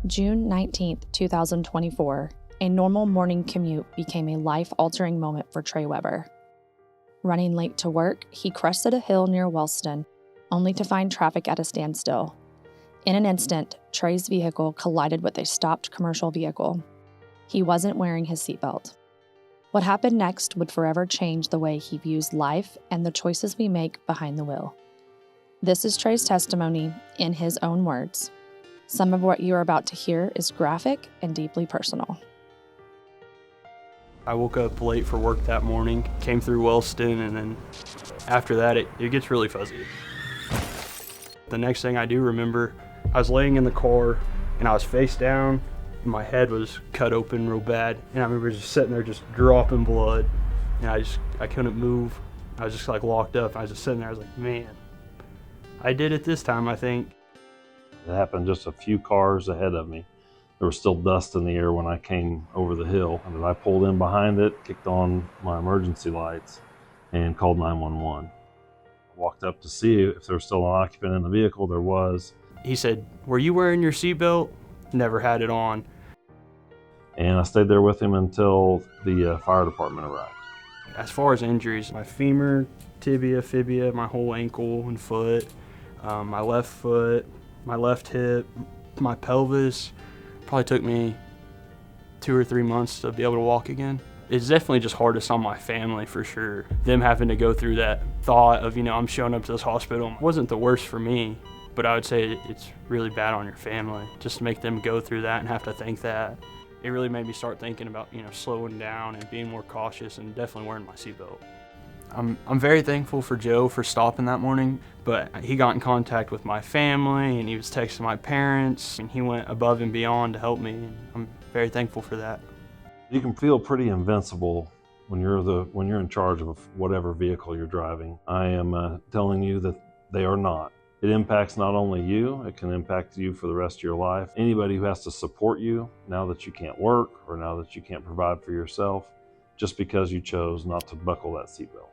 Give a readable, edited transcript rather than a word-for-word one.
June 19, 2024, a normal morning commute became a life-altering moment for Trey Weber. Running late to work, he crested a hill near Wellston, only to find traffic at a standstill. In an instant, Trey's vehicle collided with a stopped commercial vehicle. He wasn't wearing his seatbelt. What happened next would forever change the way he views life and the choices we make behind the wheel. This is Trey's testimony in his own words. Some of what you are about to hear is graphic and deeply personal. I woke up late for work that morning, came through Wellston, and then after that, it gets really fuzzy. The next thing I do remember, I was laying in the car and I was face down, and my head was cut open real bad, and I remember just sitting there just dropping blood, and I couldn't move. I was just like locked up. I was just sitting there, I was like, man, I did it this time, I think. It happened just a few cars ahead of me. There was still dust in the air when I came over the hill, and then I pulled in behind it, kicked on my emergency lights, and called 911. I walked up to see if there was still an occupant in the vehicle. There was. He said, "Were you wearing your seatbelt?" Never had it on. And I stayed there with him until the fire department arrived. As far as injuries, my femur, tibia, fibia, my whole ankle and foot, my left foot, my left hip, my pelvis. Probably took me 2 or 3 months to be able to walk again. It's definitely just hardest on my family for sure. Them having to go through that thought of, I'm showing up to this hospital. It wasn't the worst for me, but I would say it's really bad on your family. Just to make them go through that and have to think that. It really made me start thinking about, slowing down and being more cautious and definitely wearing my seatbelt. I'm very thankful for Joe for stopping that morning, but he got in contact with my family and he was texting my parents and he went above and beyond to help me. And I'm very thankful for that. You can feel pretty invincible when you're in charge of whatever vehicle you're driving. I am telling you that they are not. It impacts not only you, it can impact you for the rest of your life. Anybody who has to support you now that you can't work or now that you can't provide for yourself, just because you chose not to buckle that seatbelt.